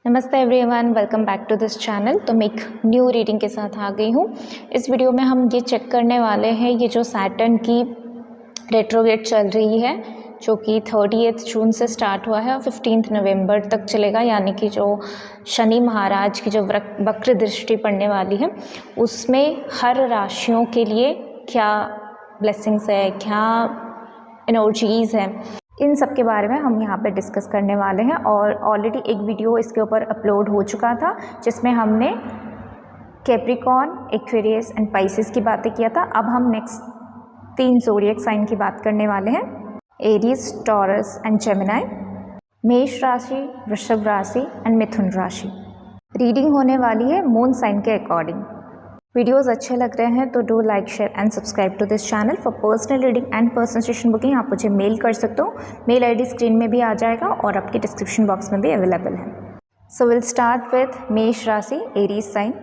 नमस्ते everyone, welcome back to this channel. तो मैं एक न्यू रीडिंग के साथ आ गई हूँ। इस वीडियो में हम ये चेक करने वाले हैं ये जो सैटर्न की रेट्रोग्रेड चल रही है, जो कि 30 जून से स्टार्ट हुआ है और 15 नवंबर तक चलेगा, यानी कि जो शनि महाराज की जो वक्र दृष्टि पड़ने वाली है उसमें हर राशियों के लिए क्या ब्लेसिंग्स है, क्या एनर्जीज़ है, इन सब के बारे में हम यहाँ पे डिस्कस करने वाले हैं। और ऑलरेडी एक वीडियो इसके ऊपर अपलोड हो चुका था जिसमें हमने कैप्रिकॉर्न, एक्वेरियस एंड पाइसेस की बातें किया था। अब हम नेक्स्ट 3 ज़ोडिएक साइन की बात करने वाले हैं, एरीज, टॉरस एंड जेमिनी। मेष राशि, वृषभ राशि एंड मिथुन राशि। रीडिंग होने वाली है मून साइन के अकॉर्डिंग। वीडियोस अच्छे लग रहे हैं तो do like, share and subscribe to this channel. For personal reading and personal booking आप मुझे मेल कर सकते हो। मेल आईडी स्क्रीन में भी आ जाएगा और आपके डिस्क्रिप्शन बॉक्स में भी अवेलेबल है। सो विल स्टार्ट विथ मेष राशि, एरीज साइन।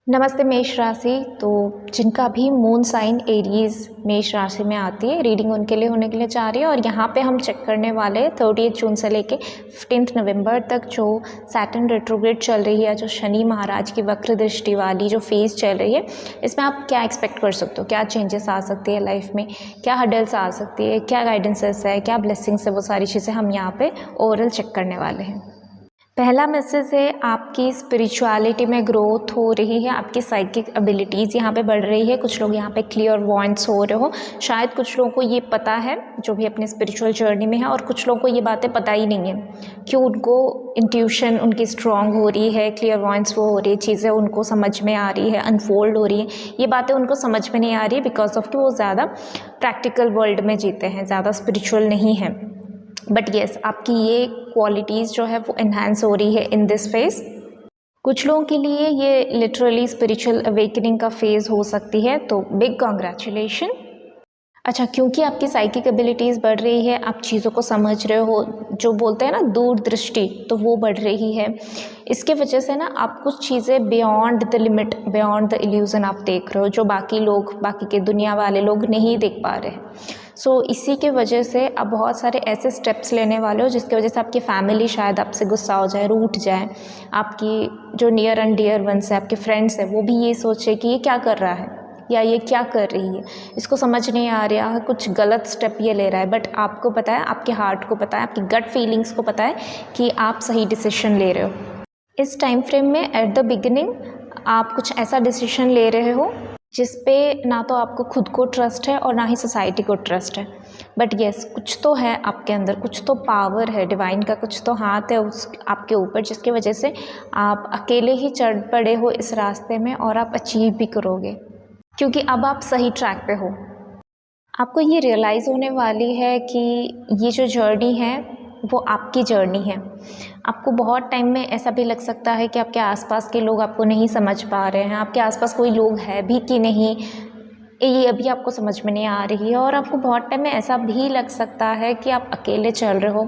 नमस्ते मेष राशि। तो जिनका भी मून साइन एरीज मेष राशि में आती है, रीडिंग उनके लिए होने के लिए चाह रही है। और यहाँ पे हम चेक करने वाले हैं 30 जून से लेके 15 नवंबर तक जो सैटर्न रेट्रोग्रेड चल रही है, जो शनि महाराज की वक्र दृष्टि वाली जो फेज चल रही है, इसमें आप क्या एक्सपेक्ट कर सकते हो, क्या चेंजेस आ सकती है लाइफ में, क्या हर्डल्स आ सकती है, क्या गाइडेंसेस है, क्या ब्लेसिंग्स है, वो सारी चीज़ें हम यहाँ पे ओवरऑल चेक करने वाले हैं। पहला मैसेज है, आपकी स्पिरिचुअलिटी में ग्रोथ हो रही है, आपकी साइकिक एबिलिटीज़ यहाँ पे बढ़ रही है। कुछ लोग यहाँ पे क्लियर वॉइंट्स हो रहे हो, शायद कुछ लोगों को ये पता है जो भी अपने स्पिरिचुअल जर्नी में है, और कुछ लोगों को ये बातें पता ही नहीं है कि उनको इंट्यूशन उनकी स्ट्रांग हो रही है, क्लियर वॉइंट्स वो हो रही है, चीज़ें उनको समझ में आ रही है, अनफोल्ड हो रही है। ये बातें उनको समझ में नहीं आ रही है बिकॉज ऑफ कि वो ज़्यादा प्रैक्टिकल वर्ल्ड में जीते हैं, ज़्यादा स्पिरिचुअल नहीं है। बट येस, आपकी ये क्वालिटीज़ जो है वो इन्हांस हो रही है इन दिस फेज। कुछ लोगों के लिए ये लिटरली स्पिरिचुअल अवेकनिंग का फेज़ हो सकती है, तो बिग कॉन्ग्रेचुलेशन। अच्छा, क्योंकि आपकी साइकिक एबिलिटीज़ बढ़ रही है, आप चीज़ों को समझ रहे हो, जो बोलते हैं ना दूरदृष्टि, तो वो बढ़ रही है। इसके वजह से ना आप कुछ चीज़ें beyond the limit, beyond the illusion आप देख रहे हो, जो बाकी लोग, बाकी के दुनिया वाले लोग नहीं देख पा रहे हैं। सो इसी के वजह से आप बहुत सारे ऐसे स्टेप्स लेने वाले हो जिसकी वजह से आपकी फैमिली शायद आपसे गुस्सा हो जाए, रूठ जाए। आपकी जो नियर एंड डियर वंस है, आपके फ्रेंड्स हैं, वो भी ये सोचे कि ये क्या कर रहा है या ये क्या कर रही है, इसको समझ नहीं आ रहा, कुछ गलत स्टेप ये ले रहा है। बट आपको पता है, आपके हार्ट को पता है, आपकी गट फीलिंग्स को पता है कि आप सही डिसीजन ले रहे हो। इस टाइम फ्रेम में एट द बिगिनिंग आप कुछ ऐसा डिसीजन ले रहे हो जिस पे ना तो आपको खुद को ट्रस्ट है और ना ही सोसाइटी को ट्रस्ट है। बट येस, कुछ तो है आपके अंदर, कुछ तो पावर है, डिवाइन का कुछ तो हाथ है उस आपके ऊपर, जिसकी वजह से आप अकेले ही चढ़ पड़े हो इस रास्ते में और आप अचीव भी करोगे, क्योंकि अब आप सही ट्रैक पे हो। आपको ये रियलाइज़ होने वाली है कि ये जो जर्नी है वो आपकी जर्नी है। आपको बहुत टाइम में ऐसा भी लग सकता है कि आपके आसपास के लोग आपको नहीं समझ पा रहे हैं, आपके आसपास कोई लोग है भी कि नहीं, ये अभी आपको समझ में नहीं आ रही है। और आपको बहुत टाइम में ऐसा भी लग सकता है कि आप अकेले चल रहे हो,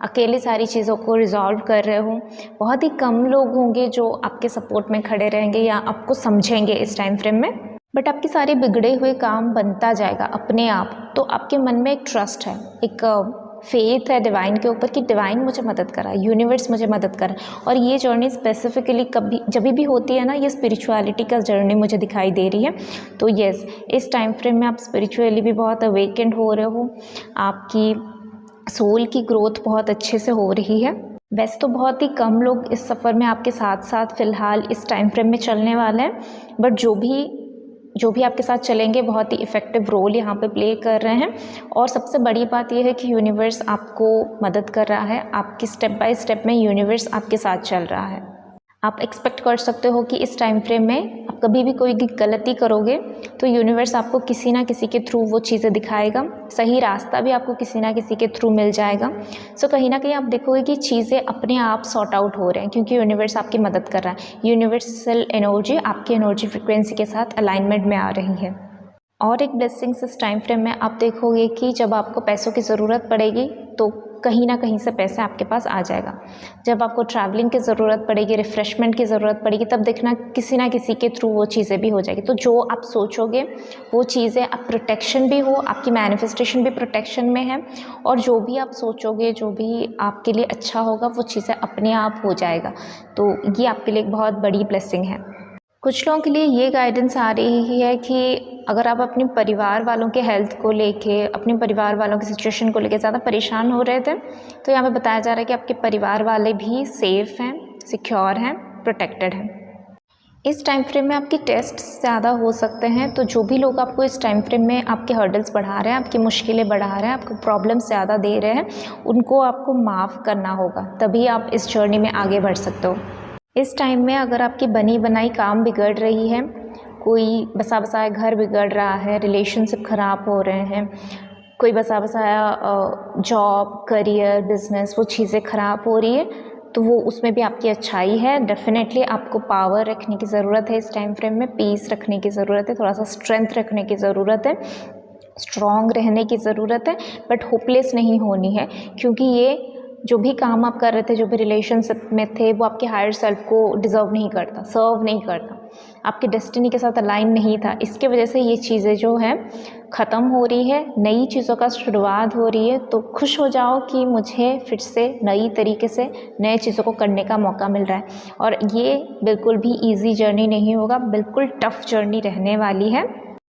अकेले सारी चीज़ों को रिजॉल्व कर रहे हो। बहुत ही कम लोग होंगे जो आपके सपोर्ट में खड़े रहेंगे या आपको समझेंगे इस टाइम फ्रेम में। बट आपके सारे बिगड़े हुए काम बनता जाएगा अपने आप। तो आपके मन में एक ट्रस्ट है, एक फेथ है डिवाइन के ऊपर कि डिवाइन मुझे मदद करा, यूनिवर्स मुझे मदद करा। और ये जर्नी स्पेसिफिकली कभी जब भी होती है ना, ये स्पिरिचुअलिटी का जर्नी मुझे दिखाई दे रही है। तो येस, इस टाइम फ्रेम में आप स्पिरिचुअली भी बहुत अवेकेंड हो रहे हो, आपकी सोल की ग्रोथ बहुत अच्छे से हो रही है। वैसे तो बहुत ही कम लोग इस सफ़र में आपके साथ साथ फ़िलहाल इस टाइम फ्रेम में चलने वाले हैं, बट जो भी आपके साथ चलेंगे बहुत ही इफ़ेक्टिव रोल यहाँ पे प्ले कर रहे हैं। और सबसे बड़ी बात यह है कि यूनिवर्स आपको मदद कर रहा है, आपकी स्टेप बाय स्टेप में यूनिवर्स आपके साथ चल रहा है। आप एक्सपेक्ट कर सकते हो कि इस टाइम फ्रेम में आप कभी भी कोई गलती करोगे तो यूनिवर्स आपको किसी ना किसी के थ्रू वो चीज़ें दिखाएगा, सही रास्ता भी आपको किसी ना किसी के थ्रू मिल जाएगा। सो कहीं ना कहीं आप देखोगे कि चीज़ें अपने आप सॉर्ट आउट हो रहे हैं, क्योंकि यूनिवर्स आपकी मदद कर रहा है। यूनिवर्सल एनर्जी आपकी एनर्जी फ्रिक्वेंसी के साथ अलाइनमेंट में आ रही है। और एक ब्लेसिंग्स इस टाइम फ्रेम में आप देखोगे कि जब आपको पैसों की ज़रूरत पड़ेगी तो कहीं ना कहीं से पैसे आपके पास आ जाएगा। जब आपको ट्रैवलिंग की ज़रूरत पड़ेगी, रिफ़्रेशमेंट की ज़रूरत पड़ेगी, तब देखना किसी ना किसी के थ्रू वो चीज़ें भी हो जाएगी। तो जो आप सोचोगे वो चीज़ें, आप प्रोटेक्शन भी हो, आपकी मैनिफेस्टेशन भी प्रोटेक्शन में है, और जो भी आप सोचोगे, जो भी आपके लिए अच्छा होगा, वो चीज़ें अपने आप हो जाएगा। तो ये आपके लिए एक बहुत बड़ी ब्लेसिंग है। कुछ लोगों के लिए ये गाइडेंस आ रही है कि अगर आप अपने परिवार वालों के हेल्थ को लेके, अपने परिवार वालों की सिचुएशन को लेके ज़्यादा परेशान हो रहे थे, तो यहाँ पे बताया जा रहा है कि आपके परिवार वाले भी सेफ़ हैं, सिक्योर हैं, प्रोटेक्टेड हैं। इस टाइम फ्रेम में आपकी टेस्ट ज़्यादा हो सकते हैं, तो जो भी लोग आपको इस टाइम फ्रेम में आपके हर्डल्स बढ़ा रहे हैं, आपकी मुश्किलें बढ़ा रहे हैं, आपको प्रॉब्लम्स ज़्यादा दे रहे हैं, उनको आपको माफ़ करना होगा, तभी आप इस जर्नी में आगे बढ़ सकते हो। इस टाइम में अगर आपकी बनी बनाई काम बिगड़ रही है, कोई बसा बसाया घर बिगड़ रहा है, रिलेशनशिप ख़राब हो रहे हैं, कोई बसा बसाया जॉब, करियर, बिजनेस, वो चीज़ें ख़राब हो रही है, तो वो उसमें भी आपकी अच्छाई है। डेफिनेटली आपको पावर रखने की ज़रूरत है इस टाइम फ्रेम में, पीस रखने की ज़रूरत है, थोड़ा सा स्ट्रेंथ रखने की ज़रूरत है, स्ट्रॉन्ग रहने की ज़रूरत है, बट होपलेस नहीं होनी है, क्योंकि ये जो भी काम आप कर रहे थे, जो भी रिलेशनशिप में थे, वो आपके हायर सेल्फ को डिज़र्व नहीं करता, सर्व नहीं करता, आपकी डेस्टिनी के साथ अलाइन नहीं था। इसके वजह से ये चीज़ें जो हैं ख़त्म हो रही है, नई चीज़ों का शुरुआत हो रही है। तो खुश हो जाओ कि मुझे फिर से नई तरीके से नए चीज़ों को करने का मौका मिल रहा है। और ये बिल्कुल भी ईजी जर्नी नहीं होगा, बिल्कुल टफ़ जर्नी रहने वाली है,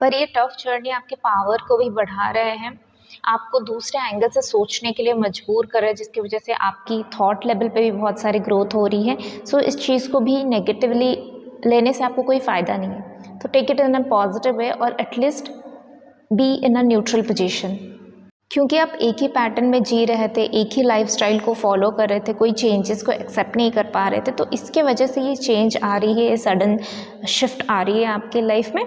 पर ये टफ़ जर्नी आपके पावर को भी बढ़ा रहे हैं, आपको दूसरे एंगल से सोचने के लिए मजबूर कर रहा है, जिसकी वजह से आपकी थॉट लेवल पे भी बहुत सारी ग्रोथ हो रही है। सो इस चीज़ को भी नेगेटिवली लेने से आपको कोई फ़ायदा नहीं है। तो take it in a positive way, और at least be in a neutral position, क्योंकि आप एक ही पैटर्न में जी रहे थे, एक ही लाइफस्टाइल को फॉलो कर रहे थे, कोई चेंजेस को एक्सेप्ट नहीं कर पा रहे थे। तो इसके वजह से ये चेंज आ रही है, ये सडन शिफ्ट आ रही है आपके लाइफ में,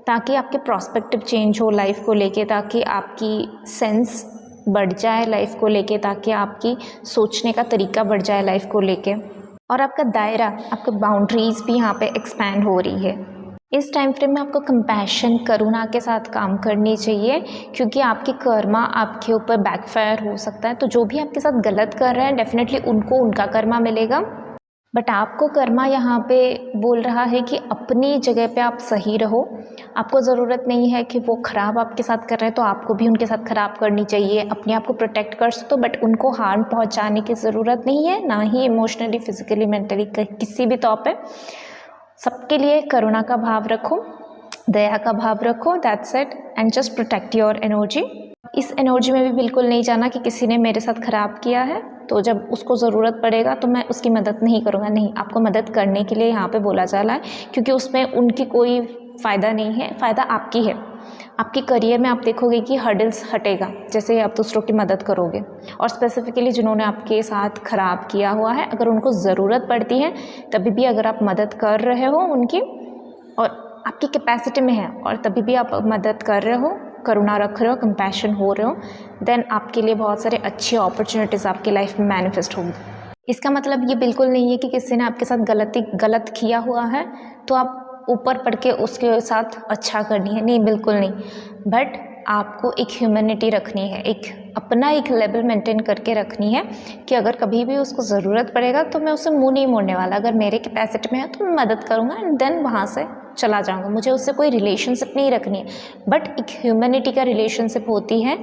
ताकि आपके प्रॉस्पेक्टिव चेंज हो लाइफ को लेके, ताकि आपकी सेंस बढ़ जाए लाइफ को लेके, ताकि आपकी सोचने का तरीका बढ़ जाए लाइफ को लेके, और आपका दायरा, आपका बाउंड्रीज़ भी यहाँ पे एक्सपैंड हो रही है। इस टाइम फ्रेम में आपको कंपैशन, करुणा के साथ काम करनी चाहिए, क्योंकि आपकी कर्मा आपके ऊपर बैकफायर हो सकता है। तो जो भी आपके साथ गलत कर रहे हैं, डेफिनेटली उनको उनका कर्मा मिलेगा, बट आपको कर्मा यहाँ पे बोल रहा है कि अपनी जगह पे आप सही रहो। आपको ज़रूरत नहीं है कि वो ख़राब आपके साथ कर रहे हैं तो आपको भी उनके साथ ख़राब करनी चाहिए। अपने आप को प्रोटेक्ट कर सकते हो, बट उनको हार्म पहुँचाने की ज़रूरत नहीं है, ना ही इमोशनली, फिजिकली, मेंटली, किसी भी तौर पे। सबके लिए करुणा का भाव रखो, दया का भाव रखो, that's it, and just protect your energy. इस एनर्जी में भी बिल्कुल नहीं जाना कि किसी ने मेरे साथ ख़राब किया है तो जब उसको ज़रूरत पड़ेगा तो मैं उसकी मदद नहीं करूँगा। नहीं, आपको मदद करने के लिए यहाँ पे बोला जा रहा है, क्योंकि उसमें उनकी कोई फ़ायदा नहीं है, फ़ायदा आपकी है। आपके करियर में आप देखोगे कि हर्डल्स हटेगा जैसे आप दूसरों की मदद करोगे, और स्पेसिफिकली जिन्होंने आपके साथ ख़राब किया हुआ है, अगर उनको ज़रूरत पड़ती है तभी भी अगर आप मदद कर रहे हो उनकी, और आपकी कैपेसिटी में है, और तभी भी आप मदद कर रहे हो, करुणा रख रहे हो, कंपैशन हो रहे हो, देन आपके लिए बहुत सारे अच्छी अपॉर्चुनिटीज़ आपकी लाइफ में मैनिफेस्ट होंगी। इसका मतलब ये बिल्कुल नहीं है कि किसी ने आपके साथ गलत किया हुआ है तो आप ऊपर पढ़ के उसके साथ अच्छा करनी है, नहीं, बिल्कुल नहीं। बट आपको एक ह्यूमैनिटी रखनी है, एक अपना एक लेवल मेंटेन करके रखनी है कि अगर कभी भी उसको ज़रूरत पड़ेगा तो मैं उसे मुंह नहीं मोड़ने वाला। अगर मेरे कैपेसिटी में है तो मैं मदद करूँगा एंड देन वहाँ से चला जाऊँगा। मुझे उससे कोई रिलेशनशिप नहीं रखनी है, बट एक ह्यूमैनिटी का रिलेशनशिप होती है।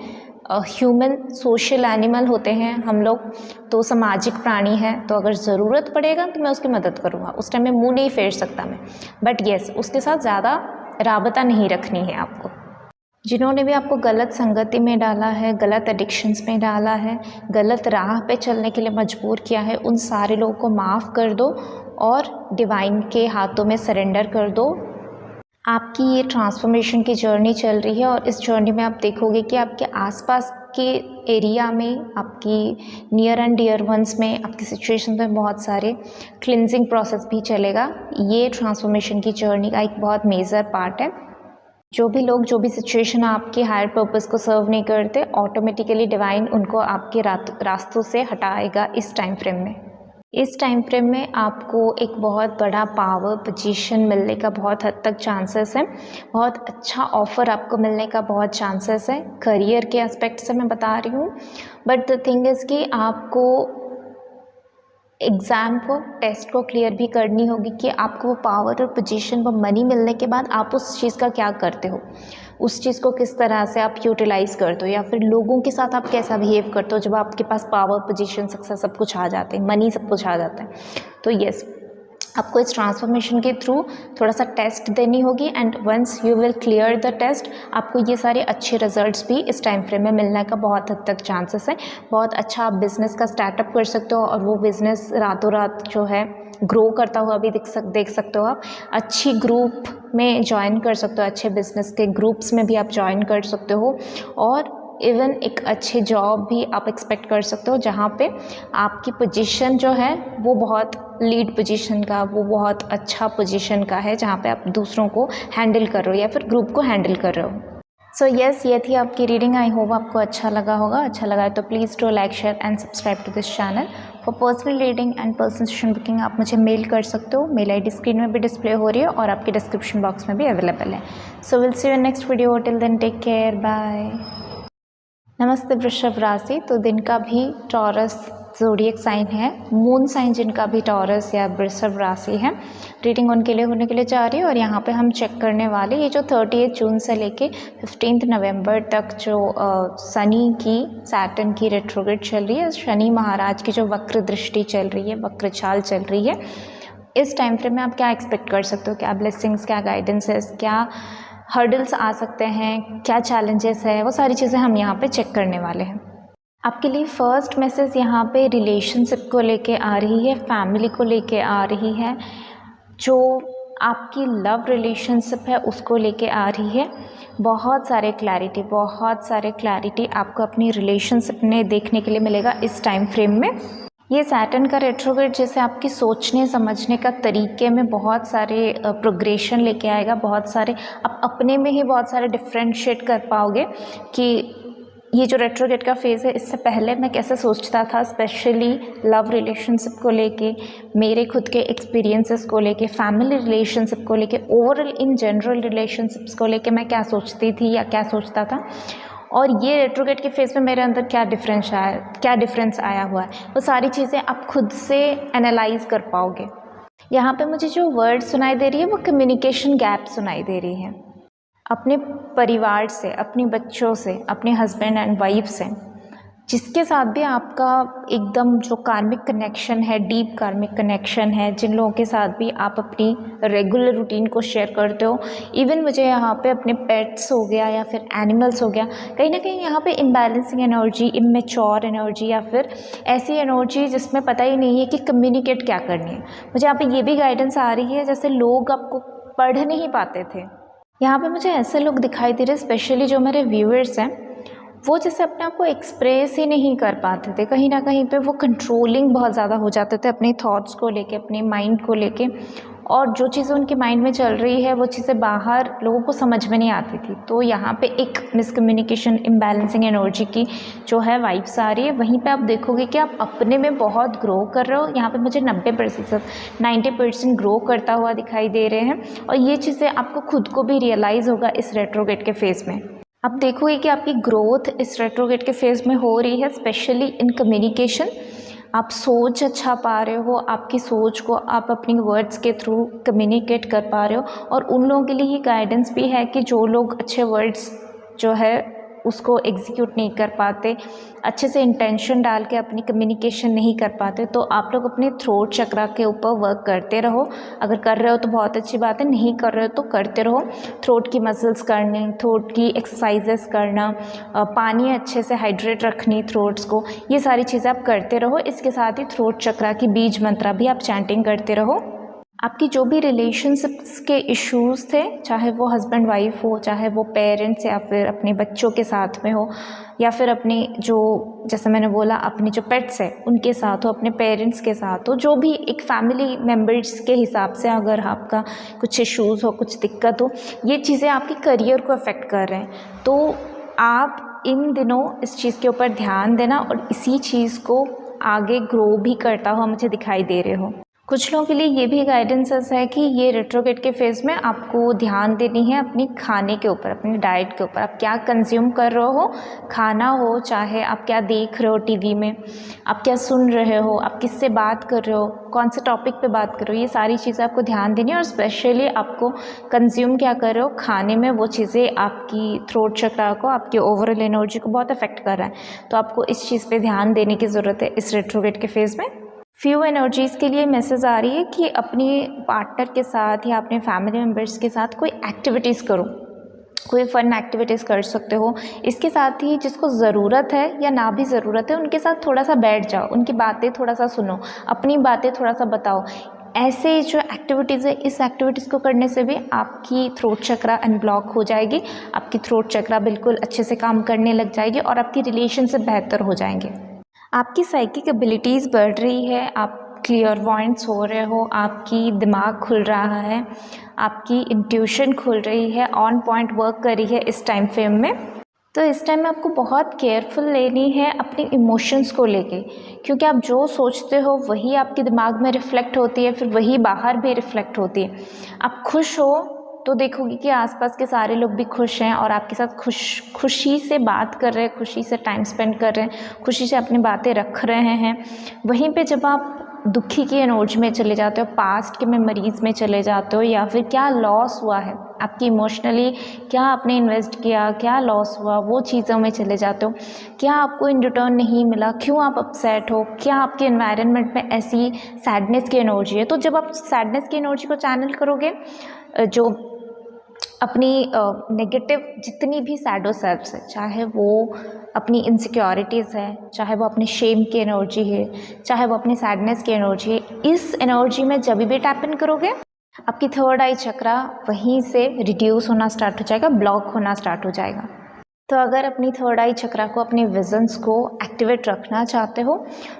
ह्यूमन सोशल एनिमल होते हैं हम लोग, तो सामाजिक प्राणी हैं, तो अगर ज़रूरत पड़ेगा तो मैं उसकी मदद करूँगा, उस टाइम में मुंह नहीं फेर सकता मैं, बट येस, उसके साथ ज़्यादा राबता नहीं रखनी है आपको। जिन्होंने भी आपको गलत संगति में डाला है, गलत एडिक्शंस में डाला है, गलत राह पे चलने के लिए मजबूर किया है, उन सारे लोगों को माफ़ कर दो और डिवाइन के हाथों में सरेंडर कर दो। आपकी ये ट्रांसफॉर्मेशन की जर्नी चल रही है, और इस जर्नी में आप देखोगे कि आपके आसपास के एरिया में, आपकी नियर एंड डियर वंस में, आपकी सिचुएशन में बहुत सारे क्लिनजिंग प्रोसेस भी चलेगा। ये ट्रांसफॉर्मेशन की जर्नी का एक बहुत मेजर पार्ट है। जो भी लोग, जो भी सिचुएशन आपके हायर पर्पस को सर्व नहीं करते, ऑटोमेटिकली डिवाइन उनको आपके रास्तों से हटाएगा इस टाइम फ्रेम में। इस टाइम फ्रेम में आपको एक बहुत बड़ा पावर पोजीशन मिलने का बहुत हद तक चांसेस है, बहुत अच्छा ऑफ़र आपको मिलने का बहुत चांसेस है। करियर के एस्पेक्ट से मैं बता रही हूँ, बट द थिंग इज़ कि आपको एग्ज़ाम को, टेस्ट को क्लियर भी करनी होगी कि आपको वो पावर और पोजीशन, वो मनी मिलने के बाद आप उस चीज़ का क्या करते हो, उस चीज़ को किस तरह से आप यूटिलाइज़ करते हो, या फिर लोगों के साथ आप कैसा बिहेव करते हो जब आपके पास पावर, पोजीशन, सक्सेस सब कुछ आ जाते हैं, मनी सब कुछ आ जाता है। तो यस, आपको इस ट्रांसफॉर्मेशन के थ्रू थोड़ा सा टेस्ट देनी होगी, and once you will clear the test, आपको ये सारे अच्छे रिजल्ट्स भी इस टाइम फ्रेम में मिलने का बहुत हद तक चांसेस है। बहुत अच्छा आप बिज़नेस का स्टार्टअप कर सकते हो, और वो बिज़नेस रातों रात जो है ग्रो करता हुआ भी देख सकते हो आप। अच्छी ग्रुप में ज्वाइन कर सकते हो, अच्छे बिज़नेस के ग्रुप्स में भी आप ज्वाइन कर सकते हो, और इवन एक अच्छे जॉब भी आप एक्सपेक्ट कर सकते हो जहाँ पे आपकी पोजीशन जो है वो बहुत लीड पोजीशन का, वो बहुत अच्छा पोजीशन का है, जहाँ पे आप दूसरों को हैंडल कर रहे हो या फिर ग्रुप को हैंडल कर रहे हो। सो यस, ये थी आपकी रीडिंग। आई होप आपको अच्छा लगा होगा। अच्छा लगा है तो please do like, share and subscribe to this channel. For personal reading and personal session booking आप मुझे मेल कर सकते हो। मेल आई डी स्क्रीन में भी डिस्प्ले हो रही है और आपके डिस्क्रिप्शन बॉक्स में भी अवेलेबल है। So will see you next video. Till then take care, bye. नमस्ते वृषभ राशि। तो दिन का भी टॉरस ज़ोडिएक साइन है, मून साइन जिनका भी टॉरस या वृषभ राशि है, रीडिंग उनके लिए होने के लिए जा रही है। और यहाँ पे हम चेक करने वाले ये जो 30 जून से लेके 15 नवंबर तक जो शनि की, सैटर्न की रेट्रोग्रेड चल रही है, शनि महाराज की जो वक्र दृष्टि चल रही है, वक्र चाल चल रही है, इस टाइम फ्रेम में आप क्या एक्सपेक्ट कर सकते हो, क्या ब्लेसिंग्स, क्या गाइडेंसेस, क्या हर्डल्स आ सकते हैं, क्या चैलेंजेस है, वो सारी चीज़ें हम यहाँ पे चेक करने वाले हैं। आपके लिए फर्स्ट मैसेज यहाँ पे रिलेशनशिप को लेके आ रही है, फैमिली को लेके आ रही है, जो आपकी लव रिलेशनशिप है उसको लेके आ रही है। बहुत सारे क्लैरिटी आपको अपनी रिलेशनशिप में देखने के लिए मिलेगा इस टाइम फ्रेम में। ये सैटर्न का रेट्रोग्रेड जैसे आपकी सोचने समझने का तरीके में बहुत सारे प्रोग्रेशन लेके आएगा, बहुत सारे आप अपने में ही बहुत सारे डिफ्रेंशिएट कर पाओगे कि ये जो रेट्रोग्रेड का फेज़ है, इससे पहले मैं कैसे सोचता था, स्पेशली लव रिलेशनशिप को लेके, मेरे खुद के एक्सपीरियंसेस को लेके, फैमिली रिलेशनशिप को लेके, ओवरऑल इन जनरल रिलेशनशिप्स को लेके मैं क्या सोचती थी या क्या सोचता था, और ये रेट्रोग्रेड के फेज़ में मेरे अंदर क्या डिफरेंस आया हुआ है, वो सारी चीज़ें आप खुद से एनालाइज कर पाओगे। यहाँ पे मुझे जो वर्ड सुनाई दे रही है वो कम्युनिकेशन गैप सुनाई दे रही है, अपने परिवार से, अपने बच्चों से, अपने हस्बैंड एंड वाइफ से, जिसके साथ भी आपका एकदम जो कार्मिक कनेक्शन है, डीप कार्मिक कनेक्शन है, जिन लोगों के साथ भी आप अपनी रेगुलर रूटीन को शेयर करते हो। इवन मुझे यहाँ पे अपने पेट्स हो गया या फिर एनिमल्स हो गया, कहीं ना कहीं यहाँ पे इम्बैलेंसिंग एनर्जी, इमेच्योर एनर्जी, या फिर ऐसी एनर्जी जिसमें पता ही नहीं है कि कम्युनिकेट क्या करनी है। मुझे यहाँ पे ये भी गाइडेंस आ रही है जैसे लोग आपको पढ़ नहीं पाते थे। यहाँ पे मुझे ऐसे लोग दिखाई दे रहे, स्पेशली जो मेरे व्यूअर्स हैं, वो जैसे अपने आप को एक्सप्रेस ही नहीं कर पाते थे, कहीं ना कहीं पे वो कंट्रोलिंग बहुत ज़्यादा हो जाते थे अपने थॉट्स को लेके, अपने माइंड को लेके, और जो चीज़ें उनके माइंड में चल रही है वो चीज़ें बाहर लोगों को समझ में नहीं आती थी। तो यहाँ पे एक मिसकम्युनिकेशन, इम्बैलेंसिंग एनर्जी की जो है वाइब्स आ रही है। वहीं पे आप देखोगे कि आप अपने में बहुत ग्रो कर रहे हो। यहाँ पे मुझे 90% ग्रो करता हुआ दिखाई दे रहे हैं, और ये चीज़ें आपको खुद को भी रियलाइज़ होगा इस रेट्रोग्रेड के फेज़ में। आप देखोगे कि आपकी ग्रोथ इस रेट्रोग्रेड के फेज़ में हो रही है, स्पेशली इन कम्युनिकेशन। आप सोच अच्छा पा रहे हो, आपकी सोच को आप अपनी वर्ड्स के थ्रू कम्युनिकेट कर पा रहे हो, और उन लोगों के लिए ये गाइडेंस भी है कि जो लोग अच्छे वर्ड्स जो है उसको एग्जीक्यूट नहीं कर पाते, अच्छे से इंटेंशन डाल के अपनी कम्युनिकेशन नहीं कर पाते, तो आप लोग अपने थ्रोट चक्रा के ऊपर वर्क करते रहो। अगर कर रहे हो तो बहुत अच्छी बात है, नहीं कर रहे हो तो करते रहो। थ्रोट की मसल्स करने, थ्रोट की एक्सरसाइजेस करना, पानी अच्छे से हाइड्रेट रखनी थ्रोट्स को, ये सारी चीज़ें आप करते रहो। इसके साथ ही थ्रोट चक्रा की बीज मंत्रा भी आप चैंटिंग करते रहो। आपकी जो भी रिलेशनशिप्स के इश्यूज़ थे, चाहे वो हस्बैंड वाइफ हो, चाहे वो पेरेंट्स या फिर अपने बच्चों के साथ में हो, या फिर अपने जो, जैसे मैंने बोला, अपने जो पेट्स हैं उनके साथ हो, अपने पेरेंट्स के साथ हो, जो भी एक फैमिली मेम्बर्स के हिसाब से अगर आपका कुछ इश्यूज़ हो, कुछ दिक्कत हो, ये चीज़ें आपके करियर को अफेक्ट कर रहे हैं। तो आप इन दिनों इस चीज़ के ऊपर ध्यान देना और इसी चीज़ को आगे ग्रो भी करता हुआ मुझे दिखाई दे रहे हो। कुछ लोगों के लिए ये भी गाइडेंसेस है कि ये रेट्रोग्रेड के फेज़ में आपको ध्यान देनी है अपनी खाने के ऊपर, अपनी डाइट के ऊपर। आप क्या कंज्यूम कर रहे हो, खाना हो, चाहे आप क्या देख रहे हो टीवी में, आप क्या सुन रहे हो, आप किससे बात कर रहे हो, कौन से टॉपिक पे बात कर रहे हो, ये सारी चीज़ें आपको ध्यान देनी है। और स्पेशली आपको कंज्यूम क्या कर रहे हो खाने में, वो चीज़ें आपकी थ्रोट चक्रा को, आपकी ओवरऑल एनर्जी को बहुत अफेक्ट कर रहा है। तो आपको इस चीज़ पे ध्यान देने की ज़रूरत है इस रेट्रोग्रेड के फेज़ में। फ्यू एनर्जीज़ के लिए मैसेज आ रही है कि अपने पार्टनर के साथ या अपने फैमिली मेम्बर्स के साथ कोई एक्टिविटीज़ करो, कोई फ़न एक्टिविटीज़ कर सकते हो। इसके साथ ही जिसको ज़रूरत है या ना भी ज़रूरत है, उनके साथ थोड़ा सा बैठ जाओ, उनकी बातें थोड़ा सा सुनो, अपनी बातें थोड़ा सा बताओ। ऐसे जो एक्टिविटीज़ है, इस एक्टिविटीज़ को करने से भी आपकी थ्रोट चक्रा अनब्लॉक हो जाएगी, आपकी थ्रोट चक्रा बिल्कुल अच्छे से काम करने लग जाएगी और आपकी रिलेशनशिप बेहतर हो जाएंगे। आपकी साइकिक एबिलिटीज़ बढ़ रही है, आप क्लियरवॉयंट्स हो रहे हो, आपकी दिमाग खुल रहा है, आपकी इंट्यूशन खुल रही है, ऑन पॉइंट वर्क कर रही है इस टाइम फ्रेम में। तो इस टाइम में आपको बहुत केयरफुल लेनी है अपने इमोशंस को लेके, क्योंकि आप जो सोचते हो वही आपके दिमाग में रिफ्लेक्ट होती है, फिर वही बाहर भी रिफ्लेक्ट होती है। आप खुश हो तो देखोगे कि आसपास के सारे लोग भी खुश हैं और आपके साथ खुशी से बात कर रहे हैं, खुशी से टाइम स्पेंड कर रहे हैं, खुशी से अपनी बातें रख रहे हैं। वहीं पे जब आप दुखी की एनर्जी में चले जाते हो, पास्ट के मेमोरीज़ में चले जाते हो, या फिर क्या लॉस हुआ है आपकी इमोशनली, क्या आपने इन्वेस्ट किया, क्या लॉस हुआ, वो चीज़ों में चले जाते हो। क्या आपको इन रिटर्न नहीं मिला, क्यों आप अपसेट हो, क्या आपके एनवायरनमेंट में ऐसी सैडनेस की एनर्जी है। तो जब आप सैडनेस की एनर्जी को चैनल करोगे, जो अपनी नेगेटिव जितनी भी सैडो सेल्फ्स है, चाहे वो अपनी इनसिक्योरिटीज़ है, चाहे वो अपनी शेम की एनर्जी है, चाहे वो अपनी सैडनेस की एनर्जी है, इस एनर्जी में जब भी टैप इन करोगे, आपकी थर्ड आई चक्रा वहीं से रिड्यूस होना स्टार्ट हो जाएगा, ब्लॉक होना स्टार्ट हो जाएगा। तो अगर अपनी थर्ड आई चक्रा को, अपने विजन्स को एक्टिवेट रखना चाहते हो,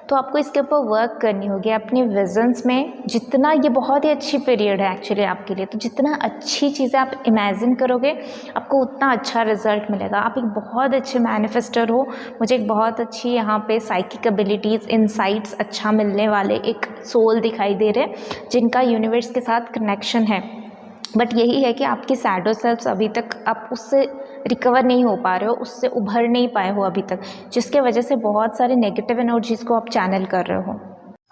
तो आपको इसके ऊपर वर्क करनी होगी। अपने विजन्स में जितना, ये बहुत ही अच्छी पीरियड है एक्चुअली आपके लिए, तो जितना अच्छी चीज़ें आप इमेजिन करोगे, आपको उतना अच्छा रिजल्ट मिलेगा। आप एक बहुत अच्छे मैनिफेस्टर हो, मुझे एक बहुत अच्छी यहाँ पे साइकिक एबिलिटीज़, इनसाइट्स अच्छा मिलने वाले एक सोल दिखाई दे रहे हैं, जिनका यूनिवर्स के साथ कनेक्शन है। बट यही है कि आपकी सैडो सेल्फ्स अभी तक आप उससे रिकवर नहीं हो पा रहे हो, उससे उभर नहीं पाए हो अभी तक, जिसके वजह से बहुत सारे नेगेटिव एनर्जीज़ को आप चैनल कर रहे हो।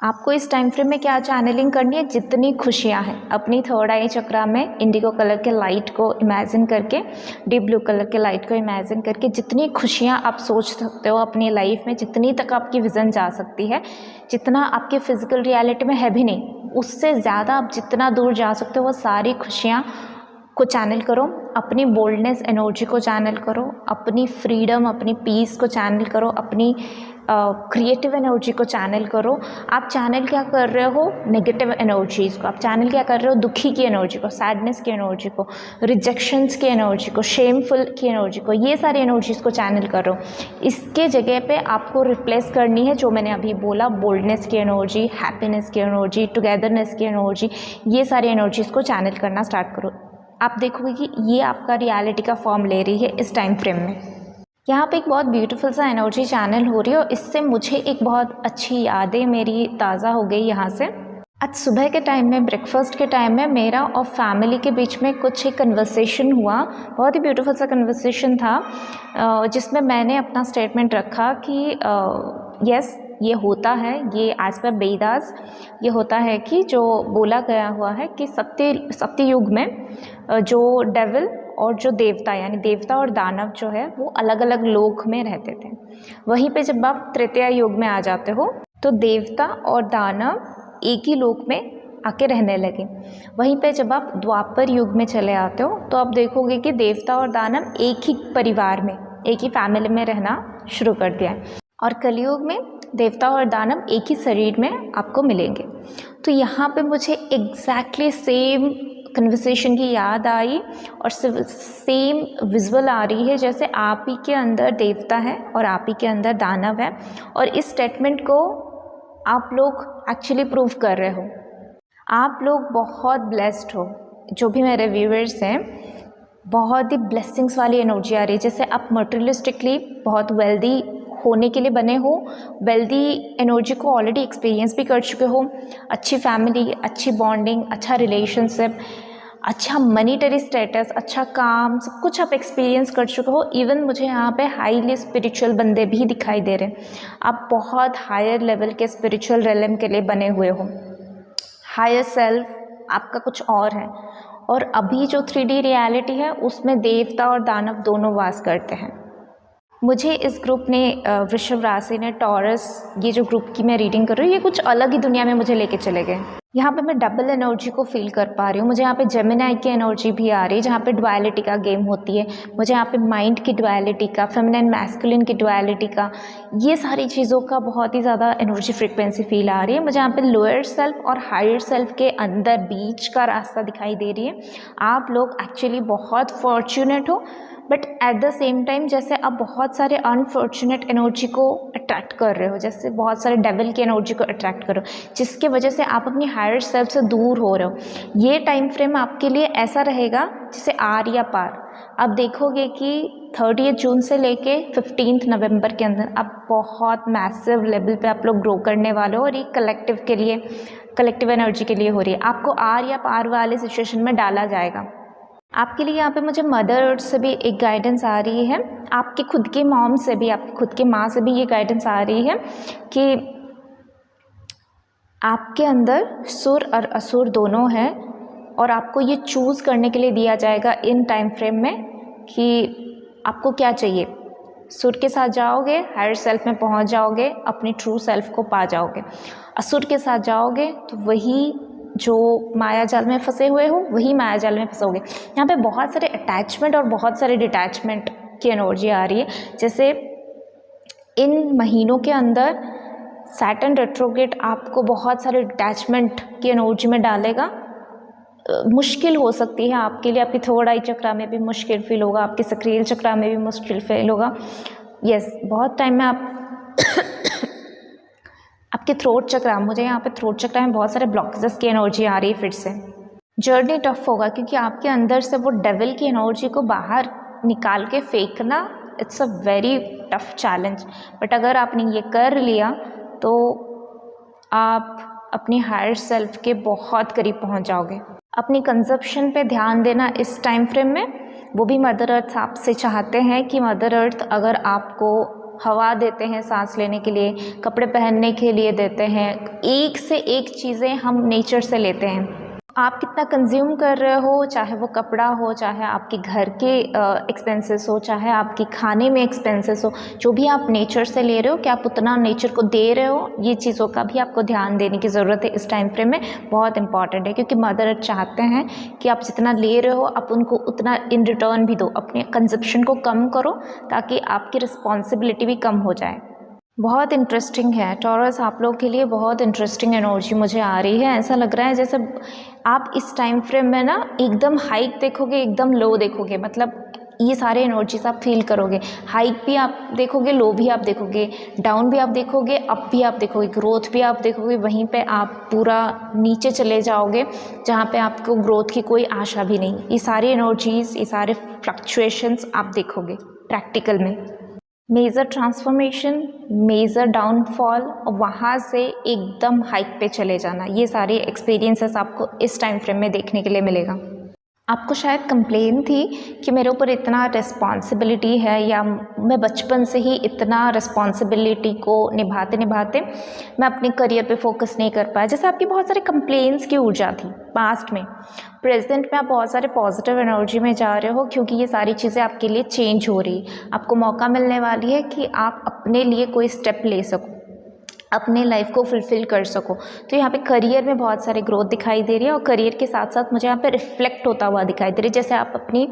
आपको इस टाइम फ्रेम में क्या चैनलिंग करनी है, जितनी खुशियाँ हैं अपनी थर्ड आई चक्रा में इंडिगो कलर के लाइट को इमेजिन करके, डीप ब्लू कलर के लाइट को इमेजिन करके, जितनी खुशियाँ आप सोच सकते हो अपनी लाइफ में, जितनी तक आपकी विज़न जा सकती है, जितना आपके फिजिकल रियलिटी में है भी नहीं, उससे ज़्यादा आप जितना दूर जा सकते हो, वो सारी खुशियाँ को चैनल करो। अपनी बोल्डनेस एनर्जी को चैनल करो, अपनी फ्रीडम, अपनी पीस को चैनल करो, अपनी क्रिएटिव एनर्जी को चैनल करो। आप चैनल क्या कर रहे हो, नेगेटिव एनर्जीज़ को। आप चैनल क्या कर रहे हो, दुखी की एनर्जी को, सैडनेस की एनर्जी को, रिजेक्शंस की एनर्जी को, शेमफुल की एनर्जी को, ये सारी एनर्जीज़ को चैनल करो। इसके जगह पे आपको रिप्लेस करनी है जो मैंने अभी बोला, बोल्डनेस की एनर्जी, हैप्पीनेस की एनर्जी, टुगेदरनेस की एनर्जी, ये सारी एनर्जीज़ को चैनल करना स्टार्ट करो। आप देखोगे कि ये आपका रियलिटी का फॉर्म ले रही है इस टाइम फ्रेम में। यहाँ पे एक बहुत ब्यूटीफुल सा एनर्जी चैनल हो रही है और इससे मुझे एक बहुत अच्छी यादें मेरी ताज़ा हो गई यहाँ से। आज सुबह के टाइम में, ब्रेकफास्ट के टाइम में मेरा और फैमिली के बीच में कुछ एक कन्वर्सेशन हुआ, बहुत ही ब्यूटीफुल सा कन्वर्सेशन था, जिसमें मैंने अपना स्टेटमेंट रखा कि यस, ये होता है, ये एज पर वेदास ये होता है कि जो बोला गया हुआ है कि सत्य युग में जो डेविल और जो देवता, यानी देवता और दानव जो है वो अलग अलग लोक में रहते थे। वहीं पे जब आप तृतीया युग में आ जाते हो तो देवता और दानव एक ही लोक में आके रहने लगे। वहीं पे जब आप द्वापर युग में चले आते हो तो आप देखोगे कि देवता और दानव एक ही परिवार में, एक ही फैमिली में रहना शुरू कर दिया है। और कलयुग में देवता और दानव एक ही शरीर में आपको मिलेंगे। तो यहाँ पे मुझे एग्जैक्टली सेम कन्वर्सेशन की याद आई और सेम विजुअल आ रही है, जैसे आप ही के अंदर देवता है और आप ही के अंदर दानव है। और इस स्टेटमेंट को आप लोग एक्चुअली प्रूव कर रहे हो। आप लोग बहुत ब्लेस्ड हो, जो भी मेरे व्यूअर्स हैं, बहुत ही ब्लेसिंग्स वाली एनर्जी आ रही है। जैसे आप मटेरियलिस्टिकली बहुत वेल्दी होने के लिए बने हो, वेल्दी एनर्जी को ऑलरेडी एक्सपीरियंस भी कर चुके हो, अच्छी फैमिली, अच्छी बॉन्डिंग, अच्छा रिलेशनशिप, अच्छा मनीटरी स्टेटस, अच्छा काम, सब कुछ आप एक्सपीरियंस कर चुके हो। इवन मुझे यहाँ पे हाईली स्पिरिचुअल बंदे भी दिखाई दे रहे हैं। आप बहुत हायर लेवल के स्पिरिचुअल रेलम के लिए बने हुए हो। हायर सेल्फ आपका कुछ और है, और अभी जो 3D रियलिटी है उसमें देवता और दानव दोनों वास करते हैं। मुझे इस ग्रुप ने वृषभ राशि ने, टॉरस, ये जो ग्रुप की मैं रीडिंग कर रही हूँ, ये कुछ अलग ही दुनिया में मुझे लेके चले गए। यहाँ पे मैं डबल एनर्जी को फील कर पा रही हूँ। मुझे यहाँ पे जेमिनाई की एनर्जी भी आ रही है, जहाँ पे डुअलिटी का गेम होती है। मुझे यहाँ पे माइंड की डुअलिटी का, फेमिनिन मैस्कुलिन की डुअलिटी का, ये सारी चीज़ों का बहुत ही ज़्यादा एनर्जी फ्रिक्वेंसी फील आ रही है। मुझे यहाँ पे लोअर सेल्फ और हायर सेल्फ के अंदर बीच का रास्ता दिखाई दे रही है। आप लोग एक्चुअली बहुत फॉर्चुनेट हो, but at the same time जैसे आप बहुत सारे अनफॉर्चुनेट एनर्जी को अट्रैक्ट कर रहे हो, जैसे बहुत सारे डेविल की एनर्जी को अट्रैक्ट कर रहे हो, जिसके वजह से आप अपनी हायर सेल्फ से दूर हो रहे हो। ये टाइम फ्रेम आपके लिए ऐसा रहेगा जैसे आर या पार। आप देखोगे कि 30 जून से लेके 15 नवंबर के अंदर आप बहुत मैसिव लेवल पे आप लोग ग्रो करने वाले हो, और ये कलेक्टिव के लिए, कलेक्टिव एनर्जी के लिए हो रही है। आपको आर या पार वाले सिचुएशन में डाला जाएगा। आपके लिए यहाँ पे मुझे मदर अर्थ से भी एक गाइडेंस आ रही है, आपकी खुद की मॉम से भी, आपकी खुद की माँ से भी ये गाइडेंस आ रही है कि आपके अंदर सुर और असुर दोनों हैं, और आपको ये चूज़ करने के लिए दिया जाएगा इन टाइम फ्रेम में कि आपको क्या चाहिए। सुर के साथ जाओगे, हायर सेल्फ में पहुँच जाओगे, अपनी ट्रू सेल्फ को पा जाओगे। असुर के साथ जाओगे तो वही जो माया जाल में फंसे हुए हो, वही माया जाल में फंसोगे। यहाँ पे बहुत सारे अटैचमेंट और बहुत सारे डिटैचमेंट की एनर्जी आ रही है। जैसे इन महीनों के अंदर सैटर्न रेट्रोग्रेड आपको बहुत सारे डिटैचमेंट की एनर्जी में डालेगा। मुश्किल हो सकती है आपके लिए, आपकी थर्ड आई चक्रा में भी मुश्किल फील होगा, आपके सक्रिय चक्रा में भी मुश्किल फील होगा। यस, बहुत टाइम में आपके थ्रोट चक्रा, मुझे यहाँ पे थ्रोट चक्रा में बहुत सारे ब्लॉकेजेस की एनर्जी आ रही है। फिर से जर्नी टफ होगा, क्योंकि आपके अंदर से वो डेविल की एनर्जी को बाहर निकाल के फेंकना, it's a very tough challenge. But अगर आपने ये कर लिया तो आप अपनी हायर सेल्फ के बहुत करीब पहुँच जाओगे। अपनी कंजप्शन पे ध्यान देना इस टाइम फ्रेम में, वो भी मदर अर्थ आपसे चाहते हैं कि मदर अर्थ अगर आपको हवा देते हैं सांस लेने के लिए, कपड़े पहनने के लिए देते हैं, एक से एक चीज़ें हम नेचर से लेते हैं। आप कितना कंज्यूम कर रहे हो, चाहे वो कपड़ा हो, चाहे आपके घर के एक्सपेंसेस हो, चाहे आपकी खाने में एक्सपेंसेस हो, जो भी आप नेचर से ले रहे हो, क्या आप उतना नेचर को दे रहे हो, ये चीज़ों का भी आपको ध्यान देने की ज़रूरत है इस टाइम फ्रेम में। बहुत इंपॉर्टेंट है, क्योंकि मदर अर्थ चाहते हैं कि आप जितना ले रहे हो आप उनको उतना इन रिटर्न भी दो। अपने कंजप्शन को कम करो ताकि आपकी रिस्पॉन्सिबिलिटी भी कम हो जाए। बहुत इंटरेस्टिंग है टॉरस, आप लोग के लिए बहुत इंटरेस्टिंग एनर्जी मुझे आ रही है। ऐसा लग रहा है जैसे आप इस टाइम फ्रेम में ना एकदम हाइक देखोगे, एकदम लो देखोगे, मतलब ये सारे एनर्जीज आप फील करोगे। हाइक भी आप देखोगे, लो भी आप देखोगे, डाउन भी आप देखोगे, अप भी आप देखोगे, ग्रोथ भी आप देखोगे। वहीं पे आप पूरा नीचे चले जाओगे जहाँ पे आपको ग्रोथ की कोई आशा भी नहीं। ये सारी एनर्जीज, ये सारे फ्लक्चुएशंस आप देखोगे प्रैक्टिकल में। मेजर ट्रांसफॉर्मेशन, मेजर डाउनफॉल, और वहाँ से एकदम हाइक पे चले जाना, ये सारे एक्सपीरियंसेस आपको इस टाइम फ्रेम में देखने के लिए मिलेगा। आपको शायद कंप्लेन थी कि मेरे ऊपर इतना रिस्पॉन्सिबिलिटी है, या मैं बचपन से ही इतना रिस्पॉन्सिबिलिटी को निभाते निभाते मैं अपने करियर पे फोकस नहीं कर पाया। जैसे आपकी बहुत सारे कंप्लेंट्स की ऊर्जा थी पास्ट में, प्रेजेंट में आप बहुत सारे पॉजिटिव एनर्जी में जा रहे हो, क्योंकि ये सारी चीज़ें आपके लिए चेंज हो रही। आपको मौका मिलने वाली है कि आप अपने लिए कोई स्टेप ले सको, अपने लाइफ को फुलफ़िल कर सको। तो यहाँ पे करियर में बहुत सारी ग्रोथ दिखाई दे रही है, और करियर के साथ साथ मुझे यहाँ पे रिफ्लेक्ट होता हुआ दिखाई दे रही है। जैसे आप अपनी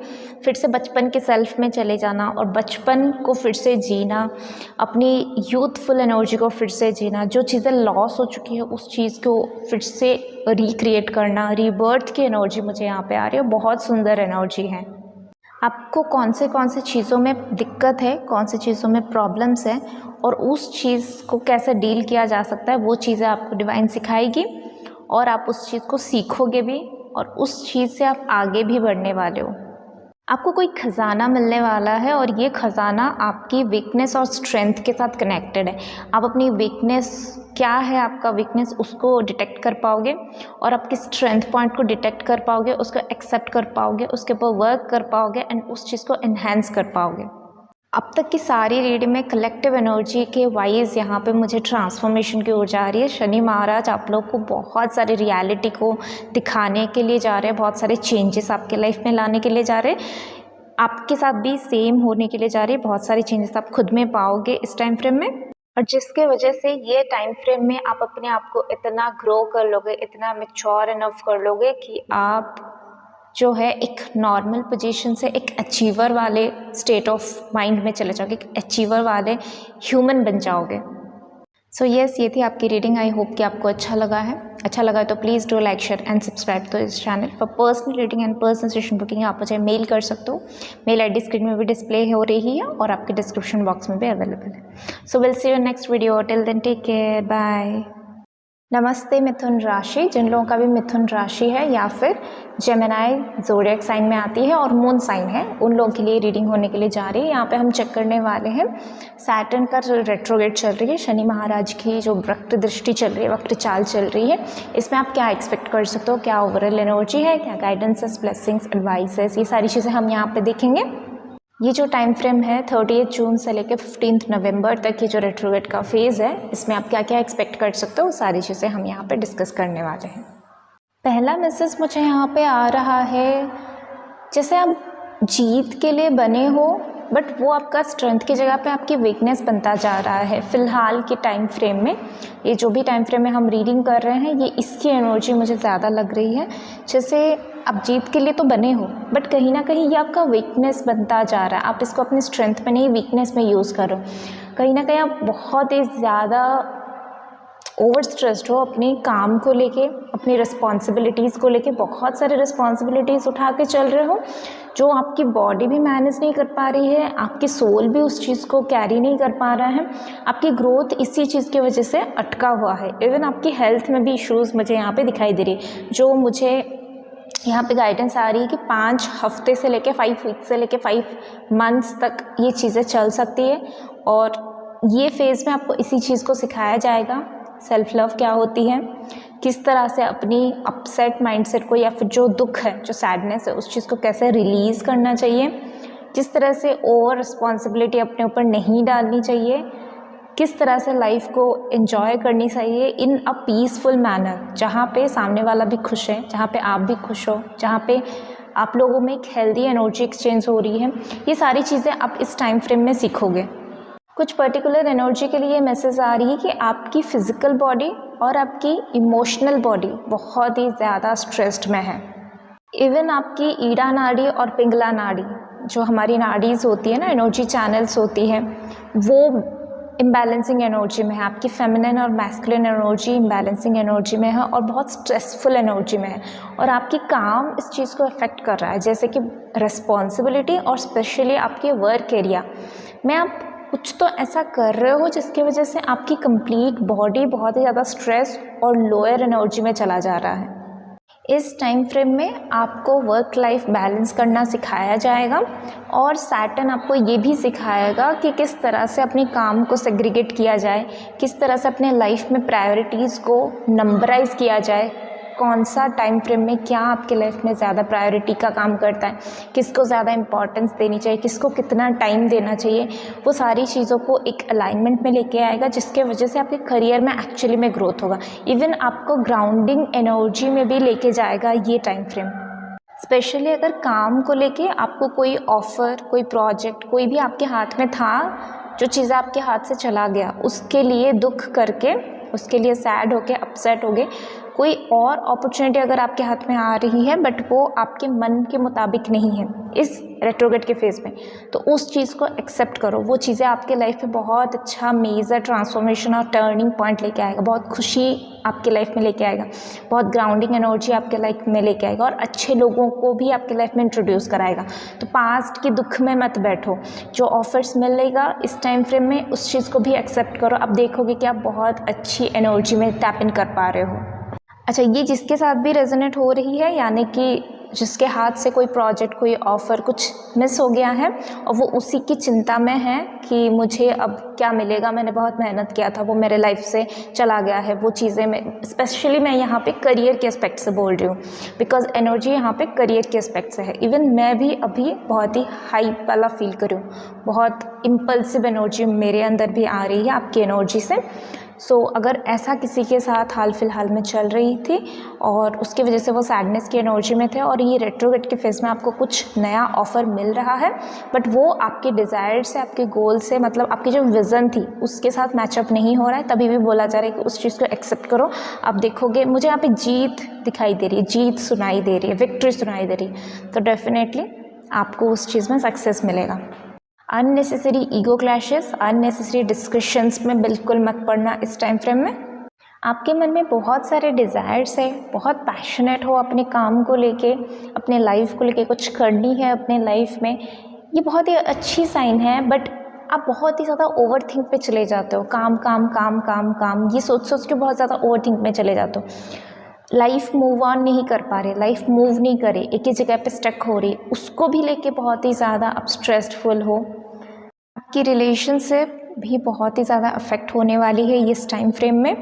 फिर से बचपन के सेल्फ में चले जाना, और बचपन को फिर से जीना, अपनी यूथफुल एनर्जी को फिर से जीना, जो चीज़ें लॉस हो चुकी है उस चीज़ को फिर से रिक्रिएट करना, रीबर्थ की एनर्जी मुझे यहाँ पर आ रही है। बहुत सुंदर एनर्जी है। आपको कौन से चीज़ों में दिक्कत है, कौन सी चीज़ों में प्रॉब्लम्स है, और उस चीज़ को कैसे डील किया जा सकता है, वो चीज़ें आपको डिवाइन सिखाएगी, और आप उस चीज़ को सीखोगे भी, और उस चीज़ से आप आगे भी बढ़ने वाले हो। आपको कोई ख़जाना मिलने वाला है और ये ख़जाना आपकी वीकनेस और स्ट्रेंथ के साथ कनेक्टेड है। आप अपनी वीकनेस क्या है, आपका वीकनेस उसको डिटेक्ट कर पाओगे और आपकी स्ट्रेंथ पॉइंट को डिटेक्ट कर पाओगे, उसको एक्सेप्ट कर पाओगे, उसके ऊपर वर्क कर पाओगे एंड उस चीज़ को एनहेंस कर पाओगे। अब तक की सारी रीडिंग में कलेक्टिव एनर्जी के वाइज यहाँ पे मुझे ट्रांसफॉर्मेशन की ओर जा रही है। शनि महाराज आप लोग को बहुत सारे रियलिटी को दिखाने के लिए जा रहे हैं, बहुत सारे चेंजेस आपके लाइफ में लाने के लिए जा रहे हैं। आपके साथ भी सेम होने के लिए जा रही है। बहुत सारे चेंजेस आप खुद में पाओगे इस टाइम फ्रेम में, और जिसके वजह से ये टाइम फ्रेम में आप अपने आप को इतना ग्रो कर लोगे, इतना मैच्योर इनफ कर लोगे कि आप जो है एक नॉर्मल पोजीशन से एक अचीवर वाले स्टेट ऑफ माइंड में चले जाओगे, एक अचीवर वाले ह्यूमन बन जाओगे। सो यस, ये थी आपकी रीडिंग। आई होप कि आपको अच्छा लगा है। अच्छा लगा है तो please do like, share and subscribe to इस channel. For personal reading and personal session booking आप मुझे मेल कर सकते हो। मेल आई डी स्क्रीन में भी डिस्प्ले हो रही है और आपके डिस्क्रिप्शन बॉक्स में भी अवेलेबल है। So will see you next video. Till then take care, bye. नमस्ते मिथुन राशि। जिन लोगों का भी मिथुन राशि है या फिर जेमिनाई ज़ोडिएक साइन में आती है और मून साइन है, उन लोगों के लिए रीडिंग होने के लिए जा रही है। यहाँ पे हम चेक करने वाले हैं सैटर्न का जो रेट्रोगेट चल रही है, शनि महाराज की जो वक्र दृष्टि चल रही है, वक्र चाल चल रही है, इसमें आप क्या एक्सपेक्ट कर सकते हो, क्या ओवरऑल एनर्जी है, क्या गाइडेंसेस, ब्लेसिंग्स, एडवाइसेस, ये सारी चीज़ें हम यहाँ पे देखेंगे। ये जो टाइम फ्रेम है 30 जून से लेकर 15 नवंबर तक ये जो रेट्रोगेट का फेज़ है, इसमें आप क्या क्या एक्सपेक्ट कर सकते हो, सारी चीज़ें हम यहाँ पे डिस्कस करने वाले हैं। पहला मैसेज मुझे यहाँ पे आ रहा है, जैसे आप जीत के लिए बने हो बट वो आपका स्ट्रेंथ की जगह पे आपकी वीकनेस बनता जा रहा है। फ़िलहाल के टाइम फ्रेम में, ये जो भी टाइम फ्रेम में हम रीडिंग कर रहे हैं, ये इसकी एनर्जी मुझे ज़्यादा लग रही है। जैसे आप जीत के लिए तो बने हो बट कहीं ना कहीं ये आपका वीकनेस बनता जा रहा है। आप इसको अपनी स्ट्रेंथ में नहीं, वीकनेस में यूज़ करो। कहीं ना कहीं आप बहुत ही ज़्यादा ओवर स्ट्रेस्ड हो अपने काम को लेके, अपनी रिस्पॉन्सिबिलिटीज़ को लेके। बहुत सारे रिस्पॉन्सिबिलिटीज़ उठा के चल रहे हो जो आपकी बॉडी भी मैनेज नहीं कर पा रही है, आपकी सोल भी उस चीज़ को कैरी नहीं कर पा रहा है। आपकी ग्रोथ इसी चीज़ की वजह से अटका हुआ है। इवन आपकी हेल्थ में भी इश्यूज़ मुझे यहाँ पे दिखाई दे रही है। जो मुझे यहाँ पे गाइडेंस आ रही है कि 5 हफ्ते से लेके 5 वीक से लेके 5 मंथ्स तक ये चीज़ें चल सकती है और ये फेज़ में आपको इसी चीज़ को सिखाया जाएगा। सेल्फ लव क्या होती है, किस तरह से अपनी अपसेट माइंडसेट को या फिर जो दुख है, जो सैडनेस है, उस चीज़ को कैसे रिलीज़ करना चाहिए, जिस तरह से ओवर रिस्पॉन्सिबिलिटी अपने ऊपर नहीं डालनी चाहिए, किस तरह से लाइफ को एंजॉय करनी चाहिए इन अ पीसफुल मैनर, जहाँ पे सामने वाला भी खुश है, जहाँ पे आप भी खुश हो, जहाँ पे आप लोगों में एक हेल्दी एनर्जी एक्सचेंज हो रही है। ये सारी चीज़ें आप इस टाइम फ्रेम में सीखोगे। कुछ पर्टिकुलर एनर्जी के लिए मैसेज आ रही है कि आपकी फ़िज़िकल बॉडी और आपकी इमोशनल बॉडी बहुत ही ज़्यादा स्ट्रेस्ड में है। इवन आपकी ईड़ा नाड़ी और पिंगला नाड़ी, जो हमारी नाड़ीज़ होती है ना, एनर्जी चैनल्स होती है, वो इम्बैलेंसिंग एनर्जी में है। आपकी फेमिनिन और मैस्कुलिन एनर्जी इम्बैलेंसिंग एनर्जी में है और बहुत स्ट्रेसफुल एनर्जी में है और आपकी काम इस चीज़ को अफेक्ट कर रहा है, जैसे कि रिस्पॉन्सिबिलिटी और स्पेशली आपके वर्क एरिया में आप कुछ तो ऐसा कर रहे हो जिसकी वजह से आपकी कंप्लीट बॉडी बहुत ही ज़्यादा स्ट्रेस और लोअर एनर्जी में चला जा रहा है। इस टाइम फ्रेम में आपको वर्क लाइफ बैलेंस करना सिखाया जाएगा और सैटर्न आपको ये भी सिखाएगा कि किस तरह से अपने काम को सेग्रीगेट किया जाए, किस तरह से अपने लाइफ में प्रायोरिटीज़ को नंबराइज किया जाए, कौन सा टाइम फ्रेम में क्या आपके लाइफ में ज़्यादा प्रायोरिटी का काम करता है, किसको ज़्यादा इंपॉर्टेंस देनी चाहिए, किसको कितना टाइम देना चाहिए, वो सारी चीज़ों को एक अलाइनमेंट में लेके आएगा, जिसके वजह से आपके करियर में एक्चुअली में ग्रोथ होगा। इवन आपको ग्राउंडिंग एनर्जी में भी लेके जाएगा ये टाइम फ्रेम। स्पेशली अगर काम को लेके आपको कोई ऑफ़र, कोई प्रोजेक्ट, कोई भी आपके हाथ में था, जो चीज़ें आपके हाथ से चला गया, उसके लिए दुख करके, उसके लिए सैड होके, अपसेट हो गए, कोई और अपॉर्चुनिटी अगर आपके हाथ में आ रही है बट वो आपके मन के मुताबिक नहीं है इस रेट्रोगेट के फेज़ में, तो उस चीज़ को एक्सेप्ट करो। वो चीज़ें आपके लाइफ में बहुत अच्छा मेजर ट्रांसफॉर्मेशन और टर्निंग पॉइंट लेके आएगा, बहुत खुशी आपके लाइफ में लेके आएगा, बहुत ग्राउंडिंग एनर्जी आपके लाइफ में लेके आएगा और अच्छे लोगों को भी आपके लाइफ में इंट्रोड्यूस कराएगा। तो पास्ट के दुख में मत बैठो, जो ऑफर्स मिलेगा इस टाइम फ्रेम में उस चीज़ को भी एक्सेप्ट करो। अब देखोगे कि आप बहुत अच्छी एनर्जी में टैप इन कर पा रहे हो। अच्छा, ये जिसके साथ भी रेजोनेट हो रही है, यानी कि जिसके हाथ से कोई प्रोजेक्ट, कोई ऑफ़र कुछ मिस हो गया है और वो उसी की चिंता में है कि मुझे अब क्या मिलेगा, मैंने बहुत मेहनत किया था, वो मेरे लाइफ से चला गया है, वो चीज़ें मैं स्पेशली मैं यहाँ पे करियर के एस्पेक्ट से बोल रही हूँ, बिकॉज एनर्जी यहाँ पे करियर के एस्पेक्ट से है। इवन मैं भी अभी बहुत ही हाइप वाला फील कर रही हूँ, बहुत इम्पल्सिव एनर्जी मेरे अंदर भी आ रही है आपकी एनर्जी से। सो अगर ऐसा किसी के साथ हाल फिलहाल में चल रही थी और उसकी वजह से वो सैडनेस की एनर्जी में थे और ये रेट्रोग्रेड के फेज़ में आपको कुछ नया ऑफ़र मिल रहा है, बट वो आपके डिज़ायर से, आपके गोल से, मतलब आपकी जो विज़न थी उसके साथ मैचअप नहीं हो रहा है, तभी भी बोला जा रहा है कि उस चीज़ को एक्सेप्ट करो। आप देखोगे मुझे यहाँ पे जीत दिखाई दे रही है, जीत सुनाई दे रही है, विक्ट्री सुनाई दे रही है, तो डेफिनेटली आपको उस चीज़ में सक्सेस मिलेगा। Unnecessary ego clashes, unnecessary discussions में बिल्कुल मत पड़ना इस टाइम फ्रेम में। आपके मन में बहुत सारे डिज़ायर्स है, बहुत पैशनेट हो अपने काम को लेके, अपने लाइफ को लेके कुछ करनी है अपने लाइफ में, ये बहुत ही अच्छी साइन है, बट आप बहुत ही ज़्यादा ओवर थिंक पे चले जाते हो, काम काम काम काम काम, ये सोच सोच के बहुत ज़्यादा ओवर थिंक में चले जाते हो। लाइफ मूव ऑन नहीं कर पा रहे, लाइफ मूव नहीं करे, एक ही जगह पे स्टक हो रही, उसको भी लेके बहुत ही ज़्यादा आप स्ट्रेसफुल हो। आपकी रिलेशनशिप भी बहुत ही ज़्यादा अफेक्ट होने वाली है इस टाइम फ्रेम में।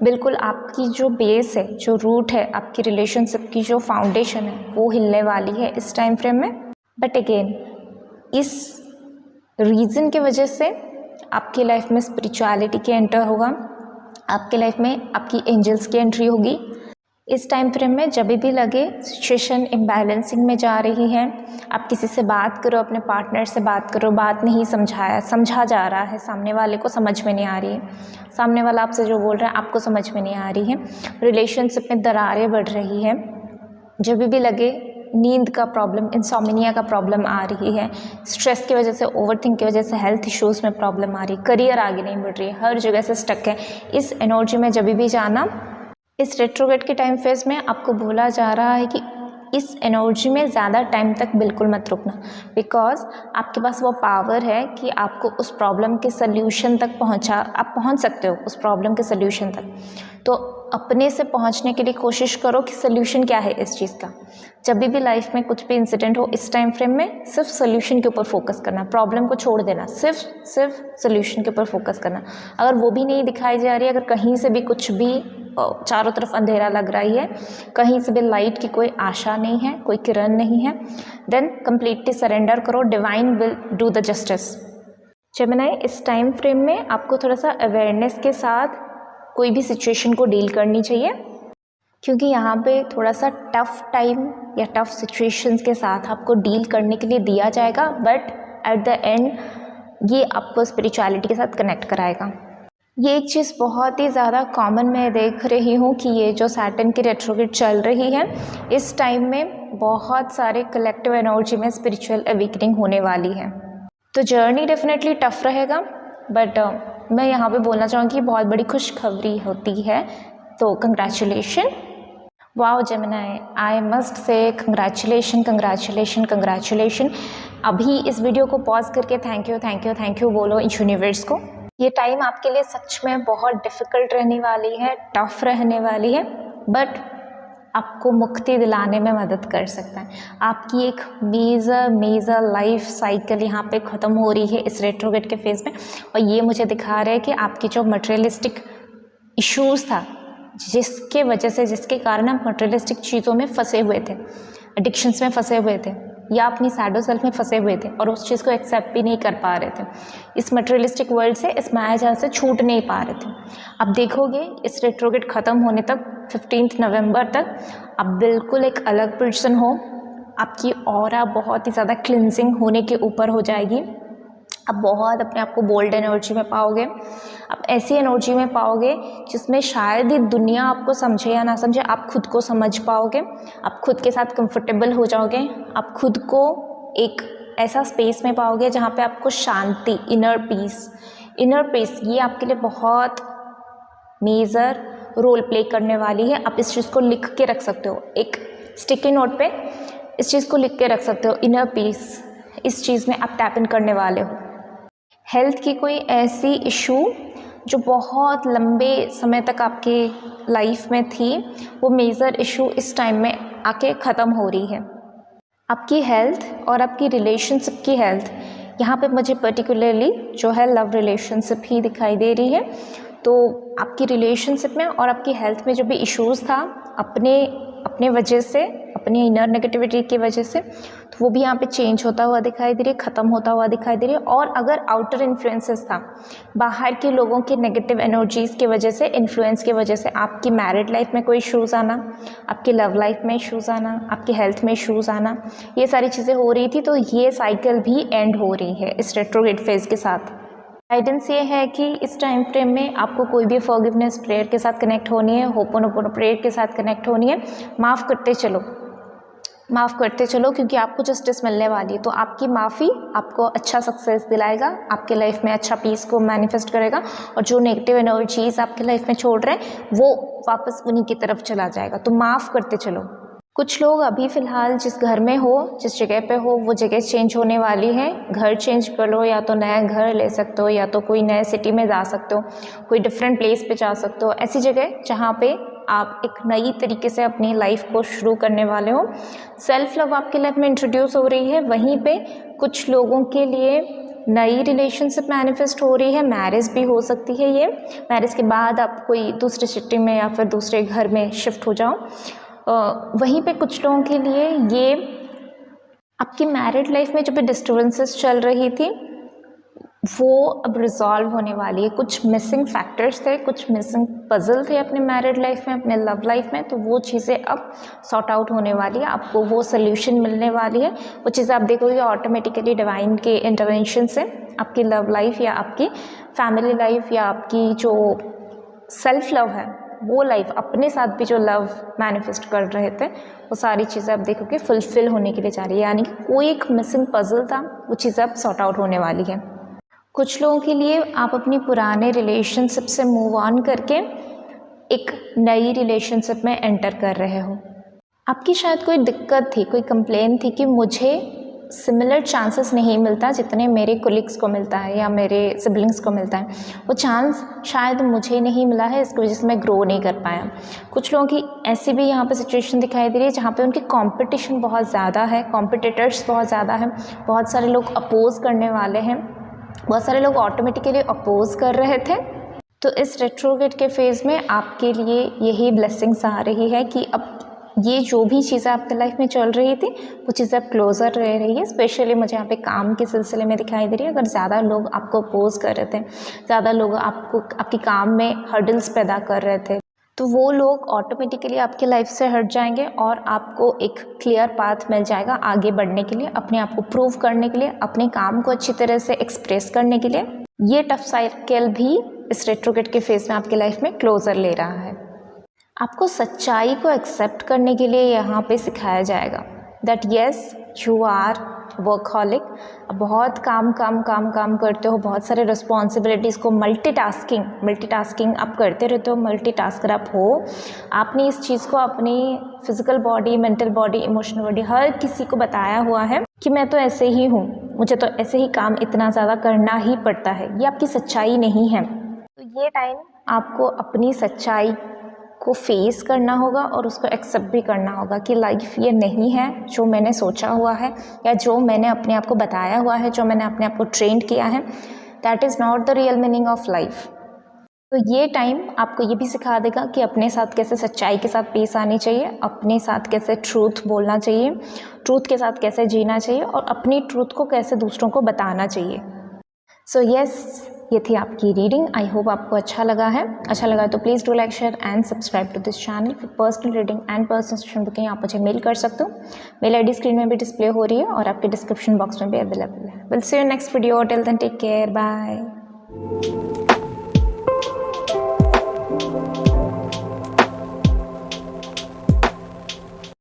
बिल्कुल आपकी जो बेस है, जो रूट है, आपकी रिलेशनशिप की जो फाउंडेशन है, वो हिलने वाली है इस टाइम फ्रेम में। बट अगेन इस रीज़न की वजह से आपकी लाइफ में स्पिरिचुअलिटी की एंटर होगा, आपके लाइफ में आपकी एंजल्स की एंट्री होगी। इस टाइम फ्रेम में जब भी लगे सिचुएशन इम्बैलेंसिंग में जा रही है, आप किसी से बात करो, अपने पार्टनर से बात करो, बात नहीं समझा जा रहा है, सामने वाले को समझ में नहीं आ रही है, सामने वाला आपसे जो बोल रहा है आपको समझ में नहीं आ रही है, रिलेशनशिप में दरारें बढ़ रही है, जब भी लगे नींद का प्रॉब्लम, इंसोम्निया का प्रॉब्लम आ रही है, स्ट्रेस की वजह से, ओवरथिंक की वजह से हेल्थ इश्यूज़ में प्रॉब्लम आ रही है, करियर आगे नहीं बढ़ रही है, हर जगह से स्टक है, इस एनर्जी में जब भी जाना, इस रेट्रोग्रेड के टाइम फेज़ में आपको बोला जा रहा है कि इस एनर्जी में ज़्यादा टाइम तक बिल्कुल मत रुकना, बिकॉज आपके पास वो पावर है कि आपको उस प्रॉब्लम के सल्यूशन तक आप पहुंच सकते हो उस प्रॉब्लम के सल्यूशन तक। तो अपने से पहुंचने के लिए कोशिश करो कि सल्यूशन क्या है इस चीज़ का। जब भी लाइफ में कुछ भी इंसिडेंट हो इस टाइम फ्रेम में सिर्फ सल्यूशन के ऊपर फोकस करना, प्रॉब्लम को छोड़ देना, सिर्फ सल्यूशन के ऊपर फोकस करना। अगर वो भी नहीं दिखाई जा रही है, अगर कहीं से भी कुछ भी चारों तरफ अंधेरा लग रही है, कहीं से भी लाइट की कोई आशा नहीं है, कोई किरण नहीं है, देन कंप्लीटली सरेंडर करो, divine will do the justice. Gemini, इस टाइम फ्रेम में आपको थोड़ा सा अवेयरनेस के साथ कोई भी सिचुएशन को डील करनी चाहिए, क्योंकि यहाँ पे थोड़ा सा टफ टाइम या टफ सिचुएशंस के साथ आपको डील करने के लिए दिया जाएगा, बट एट द एंड ये आपको स्पिरिचुअलिटी के साथ कनेक्ट कराएगा। ये एक चीज़ बहुत ही ज़्यादा कॉमन मैं देख रही हूँ कि ये जो सैटर्न की रेट्रोग्रेड चल रही है, इस टाइम में बहुत सारे कलेक्टिव एनर्जी में स्पिरिचुअल अवेकनिंग होने वाली है। तो जर्नी डेफिनेटली टफ रहेगा, बट मैं यहाँ पे बोलना चाहूँगी बहुत बड़ी खुशखबरी होती है, तो congratulation. Wow Gemini, I must say congratulation congratulation congratulation. अभी इस वीडियो को पॉज करके थैंक यू बोलो यूनिवर्स को। ये टाइम आपके लिए सच में बहुत डिफ़िकल्ट रहने वाली है, टफ रहने वाली है, बट आपको मुक्ति दिलाने में मदद कर सकता है। आपकी एक मेजर लाइफ साइकिल यहाँ पे ख़त्म हो रही है इस रेट्रोग्रेड के फेज़ में, और ये मुझे दिखा रहा है कि आपकी जो मटेरियलिस्टिक इश्यूज़ था, जिसके वजह से, जिसके कारण आप मटेरियलिस्टिक चीज़ों में फंसे हुए थे, एडिक्शंस में फंसे हुए थे, या अपनी शैडो सेल्फ में फंसे हुए थे और उस चीज़ को एक्सेप्ट भी नहीं कर पा रहे थे, इस मटेरियलिस्टिक वर्ल्ड से, इस मायाजाल से छूट नहीं पा रहे थे। अब देखोगे इस रेट्रोग्रेड ख़त्म होने तक, 15 नवंबर तक, आप बिल्कुल एक अलग पर्सन हो, आपकी ऑरा बहुत ही ज़्यादा क्लिनजिंग होने के ऊपर हो जाएगी, आप बहुत अपने आप को बोल्ड एनर्जी में पाओगे, आप ऐसी एनर्जी में पाओगे जिसमें शायद ही दुनिया आपको समझे या ना समझे, आप खुद को समझ पाओगे, आप खुद के साथ कंफर्टेबल हो जाओगे, आप खुद को एक ऐसा स्पेस में पाओगे जहाँ पे आपको शांति, इनर पीस ये आपके लिए बहुत मेजर रोल प्ले करने वाली है। आप इस चीज़ को लिख के रख सकते हो, एक स्टिकी नोट पे इस चीज़ को लिख के रख सकते हो, इनर पीस, इस चीज़ में आप टैप इन करने वाले हो। हेल्थ की कोई ऐसी इशू जो बहुत लंबे समय तक आपके लाइफ में थी, वो मेजर इशू इस टाइम में आके ख़त्म हो रही है। आपकी हेल्थ और आपकी रिलेशनशिप की हेल्थ, यहाँ पे मुझे पर्टिकुलरली जो है लव रिलेशनशिप ही दिखाई दे रही है। तो आपकी रिलेशनशिप में और आपकी हेल्थ में जो भी इश्यूज़ था अपने वजह से, अपनी इनर नेगेटिविटी की वजह से, तो वो भी यहाँ पे चेंज होता हुआ दिखाई दे रही है, ख़त्म होता हुआ दिखाई दे रही है। और अगर आउटर इन्फ्लुएंसेस था, बाहर के लोगों के नेगेटिव एनर्जीज़ की वजह से, इन्फ्लुएंस की वजह से आपकी मैरिड लाइफ में कोई इश्यूज़ आना, आपकी लव लाइफ में इश्यूज़ आना, आपकी हेल्थ में इश्यूज़ आना, ये सारी चीज़ें हो रही थी। तो ये साइकिल भी एंड हो रही है इस रेट्रोग्रेड फेज़ के साथ। गाइडेंस ये है कि इस टाइम फ्रेम में आपको कोई भी फॉरगिवनेस प्रेयर के साथ कनेक्ट होनी है, होपोनोपोनो प्रेयर के साथ कनेक्ट होनी है। माफ़ करते चलो क्योंकि आपको जस्टिस मिलने वाली है। तो आपकी माफ़ी आपको अच्छा सक्सेस दिलाएगा, आपके लाइफ में अच्छा पीस को मैनिफेस्ट करेगा, और जो नेगेटिव एनर्जीज आपके लाइफ में छोड़ रहे हैं वो वापस उन्हीं की तरफ चला जाएगा। तो माफ़ करते चलो। कुछ लोग अभी फ़िलहाल जिस घर में हो, जिस जगह पे हो, वो जगह चेंज होने वाली है। घर चेंज कर लो, या तो नया घर ले सकते हो, या तो कोई नए सिटी में जा सकते हो, कोई डिफरेंट प्लेस पे जा सकते हो। ऐसी जगह जहाँ पे आप एक नई तरीके से अपनी लाइफ को शुरू करने वाले हो। सेल्फ लव आपकी लाइफ में इंट्रोड्यूस हो रही है। वहीं पे कुछ लोगों के लिए नई रिलेशनशिप मैनिफेस्ट हो रही है। मैरिज भी हो सकती है। ये मैरिज के बाद आप कोई दूसरे सिटी में या फिर दूसरे घर में शिफ्ट हो जाओ। वहीं पे कुछ लोगों के लिए ये आपकी मैरिड लाइफ में जो भी डिस्टर्बेंसेस चल रही थी वो अब रिजॉल्व होने वाली है। कुछ मिसिंग फैक्टर्स थे, कुछ मिसिंग पजल थे अपने मैरिड लाइफ में, अपने लव लाइफ में, तो वो चीज़ें अब सॉर्ट आउट होने वाली है। आपको वो सोल्यूशन मिलने वाली है। वो चीज़ें आप देखोगे ऑटोमेटिकली डिवाइन के इंटरवेंशन से आपकी लव लाइफ या आपकी फैमिली लाइफ या आपकी जो सेल्फ लव है वो लाइफ, अपने साथ भी जो लव मैनिफेस्ट कर रहे थे, वो सारी चीज़ें आप देखोगे फुलफिल होने के लिए जा रही है। यानी कि कोई एक मिसिंग पजल था, वो चीज़ें अब सॉर्ट आउट होने वाली है। कुछ लोगों के लिए आप अपनी पुराने रिलेशनशिप से मूव ऑन करके एक नई रिलेशनशिप में एंटर कर रहे हो। आपकी शायद कोई दिक्कत थी, कोई कंप्लेन थी कि मुझे सिमिलर चांसेस नहीं मिलता जितने मेरे कोलिग्स को मिलता है या मेरे सिबलिंग्स को मिलता है। वो चांस शायद मुझे नहीं मिला है, इसकी वजह से मैं ग्रो नहीं कर पाया। कुछ लोगों की ऐसी भी यहाँ पे सिचुएशन दिखाई दे रही है जहाँ पे उनकी कंपटीशन बहुत ज़्यादा है, कॉम्पिटिटर्स बहुत ज़्यादा है, बहुत सारे लोग अपोज करने वाले हैं, बहुत सारे लोग ऑटोमेटिकली अपोज कर रहे थे। तो इस रेट्रोग्रेड के फेज़ में आपके लिए यही ब्लेसिंग्स आ रही है कि अब ये जो भी चीज़ें आपकी लाइफ में चल रही थी वो चीज़ें अब क्लोजर रह रही है। स्पेशली मुझे यहाँ पे काम के सिलसिले में दिखाई दे रही है। अगर ज़्यादा लोग आपको अपोज कर रहे थे, ज़्यादा लोग आपकी काम में हर्डल्स पैदा कर रहे थे, तो वो लोग ऑटोमेटिकली आपकी लाइफ से हट जाएंगे और आपको एक क्लियर पाथ मिल जाएगा आगे बढ़ने के लिए, अपने आप को प्रूव करने के लिए, अपने काम को अच्छी तरह से एक्सप्रेस करने के लिए। ये टफ साइकिल भी इस रेट्रोग्रेड के फेज में आपकी लाइफ में क्लोजर ले रहा है। आपको सच्चाई को एक्सेप्ट करने के लिए यहाँ पे सिखाया जाएगा that yes you are workaholic. बहुत काम करते हो, बहुत सारे रिस्पॉन्सिबिलिटीज़ को मल्टीटास्किंग आप करते रहते हो, मल्टीटास्कर आप हो। आपने इस चीज़ को अपनी physical body, mental body, emotional body, हर किसी को बताया हुआ है कि मैं तो ऐसे ही हूँ, मुझे तो ऐसे ही काम इतना ज़्यादा करना ही पड़ता है। ये आपकी सच्चाई नहीं है। तो ये टाइम आपको अपनी सच्चाई को फेस करना होगा और उसको एक्सेप्ट भी करना होगा कि लाइफ ये नहीं है जो मैंने सोचा हुआ है या जो मैंने अपने आप को बताया हुआ है, जो मैंने अपने आप को ट्रेंड किया है। That is not the real meaning of life. तो ये टाइम आपको ये भी सिखा देगा कि अपने साथ कैसे सच्चाई के साथ पेश आनी चाहिए, अपने साथ कैसे ट्रूथ बोलना चाहिए, ट्रूथ के साथ कैसे जीना चाहिए और अपनी ट्रूथ को कैसे दूसरों को बताना चाहिए। सो यस, ये थी आपकी रीडिंग। आई होप आपको अच्छा लगा है। अच्छा लगा तो please do like, share and subscribe to this channel. For personal reading and personal session booking आप मुझे मेल कर सकते हो। मेल आईडी स्क्रीन में भी डिस्प्ले हो रही है और आपके डिस्क्रिप्शन बॉक्स में भी अवेलेबल है। Will see you next video. Till then take care, bye.